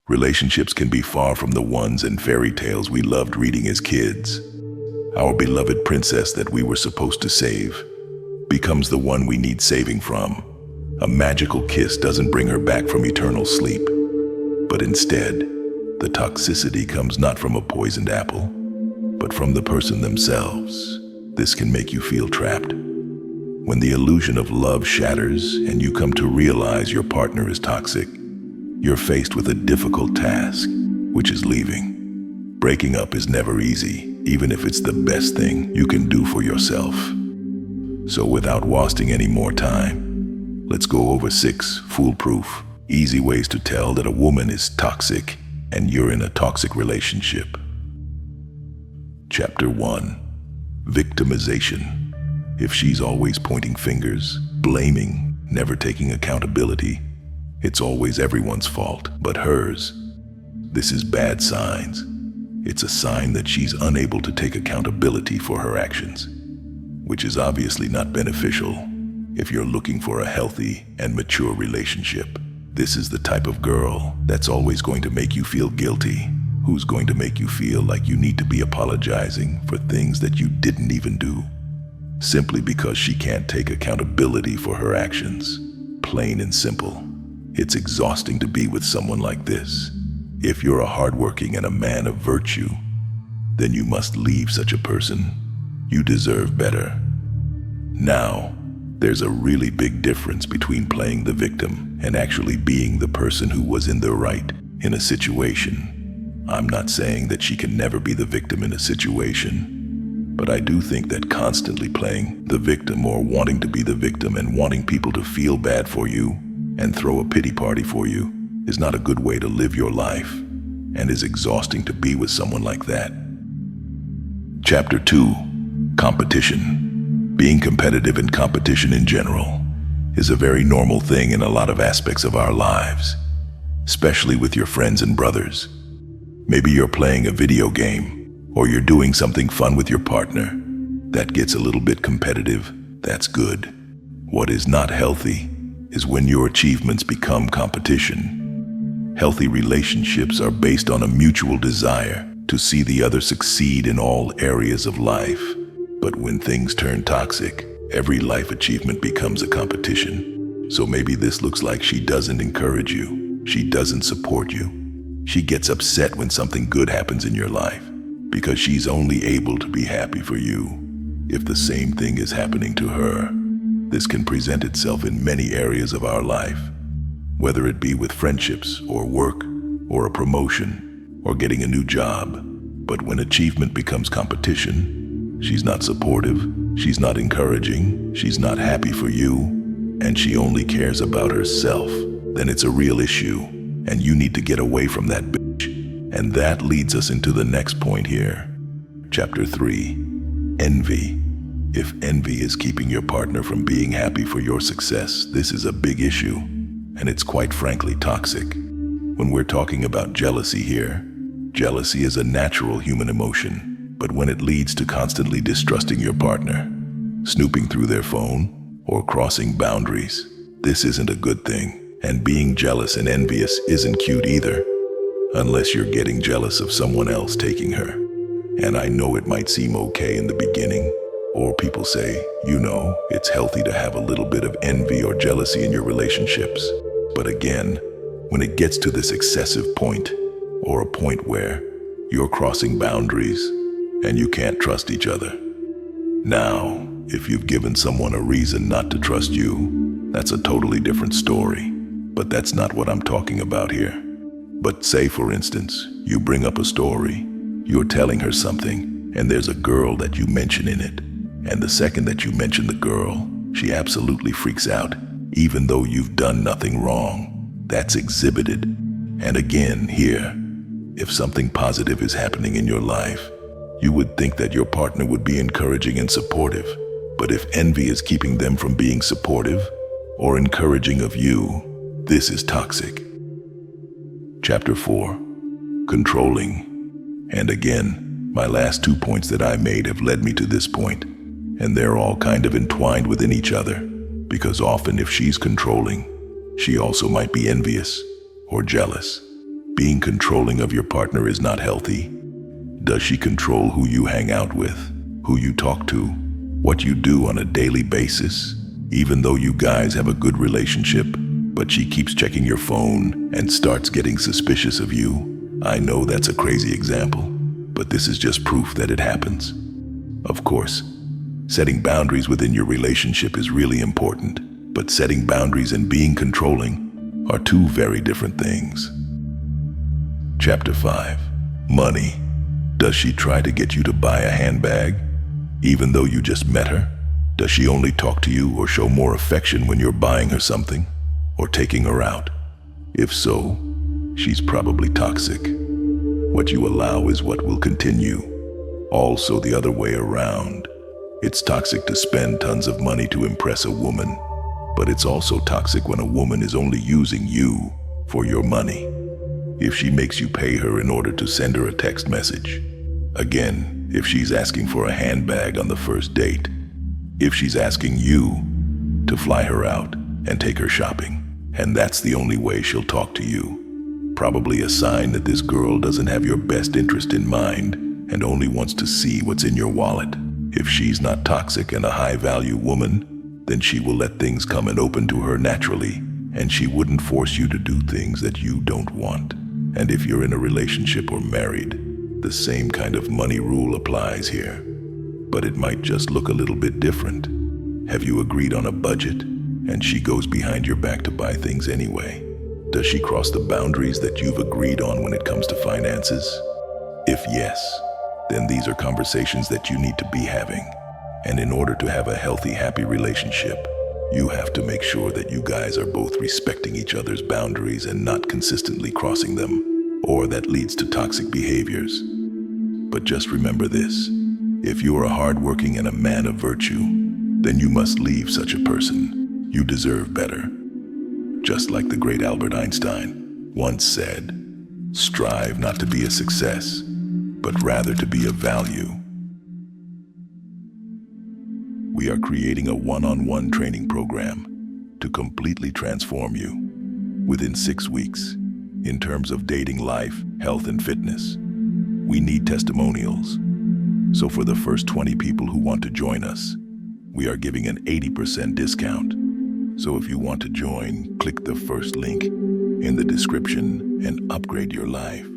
Relationships can be far from the ones and fairy tales we loved reading as kids. Our beloved princess that we were supposed to save becomes the one we need saving from. A magical kiss doesn't bring her back from eternal sleep, but instead, the toxicity comes not from a poisoned apple, but from the person themselves. This can make you feel trapped. When the illusion of love shatters and you come to realize your partner is toxic, you're faced with a difficult task, which is leaving. Breaking up is never easy, even if it's the best thing you can do for yourself. So without wasting any more time, let's go over 6 foolproof, easy ways to tell that a woman is toxic and you're in a toxic relationship. Chapter 1. Victimization. If she's always pointing fingers, blaming, never taking accountability, it's always everyone's fault but hers. This is bad signs. It's a sign that she's unable to take accountability for her actions, which is obviously not beneficial if you're looking for a healthy and mature relationship. This is the type of girl that's always going to make you feel guilty, who's going to make you feel like you need to be apologizing for things that you didn't even do, simply because she can't take accountability for her actions. Plain and simple. It's exhausting to be with someone like this. If you're a hardworking and a man of virtue, then you must leave such a person. You deserve better. Now, there's a really big difference between playing the victim and actually being the person who was in the right in a situation. I'm not saying that she can never be the victim in a situation, but I do think that constantly playing the victim or wanting to be the victim and wanting people to feel bad for you and throw a pity party for you is not a good way to live your life and is exhausting to be with someone like that. Chapter 2. Competition. Being competitive in competition in general is a very normal thing in a lot of aspects of our lives, especially with your friends and brothers. Maybe you're playing a video game or you're doing something fun with your partner. That gets a little bit competitive. That's good. What is not healthy is when your achievements become competition. Healthy relationships are based on a mutual desire to see the other succeed in all areas of life. But when things turn toxic, every life achievement becomes a competition. So maybe this looks like she doesn't encourage you. She doesn't support you. She gets upset when something good happens in your life because she's only able to be happy for you if the same thing is happening to her. This can present itself in many areas of our life, whether it be with friendships or work or a promotion or getting a new job. But when achievement becomes competition, she's not supportive, she's not encouraging, she's not happy for you, and she only cares about herself, then it's a real issue, and you need to get away from that bitch. And that leads us into the next point here. Chapter 3. Envy. If envy is keeping your partner from being happy for your success, this is a big issue, and it's quite frankly toxic. When we're talking about jealousy here, jealousy is a natural human emotion, but when it leads to constantly distrusting your partner, snooping through their phone, or crossing boundaries, this isn't a good thing. And being jealous and envious isn't cute either, unless you're getting jealous of someone else taking her. And I know it might seem okay in the beginning, or people say, it's healthy to have a little bit of envy or jealousy in your relationships. But again, when it gets to this excessive point, or a point where you're crossing boundaries and you can't trust each other. Now, if you've given someone a reason not to trust you, that's a totally different story. But that's not what I'm talking about here. But say, for instance, you bring up a story, you're telling her something, and there's a girl that you mention in it. And the second that you mention the girl, she absolutely freaks out, even though you've done nothing wrong. That's exhibited. And again, here, if something positive is happening in your life, you would think that your partner would be encouraging and supportive. But if envy is keeping them from being supportive or encouraging of you, this is toxic. Chapter 4. Controlling. And again, my last 2 points that I made have led me to this point, and they're all kind of entwined within each other, because often if she's controlling, she also might be envious or jealous. being controlling of your partner is not healthy. Does she control who you hang out with, who you talk to, what you do on a daily basis? Even though you guys have a good relationship, but she keeps checking your phone and starts getting suspicious of you. I know that's a crazy example, but this is just proof that it happens. Of course, setting boundaries within your relationship is really important, but setting boundaries and being controlling are two very different things. Chapter 5. Money. Does she try to get you to buy a handbag, even though you just met her? Does she only talk to you or show more affection when you're buying her something or taking her out? If so, she's probably toxic. What you allow is what will continue. Also the other way around. It's toxic to spend tons of money to impress a woman, but it's also toxic when a woman is only using you for your money. If she makes you pay her in order to send her a text message. Again, if she's asking for a handbag on the first date. If she's asking you to fly her out and take her shopping, and that's the only way she'll talk to you. Probably a sign that this girl doesn't have your best interest in mind and only wants to see what's in your wallet. If she's not toxic and a high-value woman, then she will let things come and open to her naturally, and she wouldn't force you to do things that you don't want. And if you're in a relationship or married, the same kind of money rule applies here. But it might just look a little bit different. Have you agreed on a budget, and she goes behind your back to buy things anyway? Does she cross the boundaries that you've agreed on when it comes to finances? If yes, then these are conversations that you need to be having. And in order to have a healthy, happy relationship, you have to make sure that you guys are both respecting each other's boundaries and not consistently crossing them, or that leads to toxic behaviors. But just remember this, if you are hardworking and a man of virtue, then you must leave such a person. You deserve better. Just like the great Albert Einstein once said, strive not to be a success, but rather to be of value. We are creating a one-on-one training program to completely transform you within 6 weeks in terms of dating life, health, and fitness. We need testimonials. So for the first 20 people who want to join us, we are giving an 80% discount. So if you want to join, click the first link in the description and upgrade your life.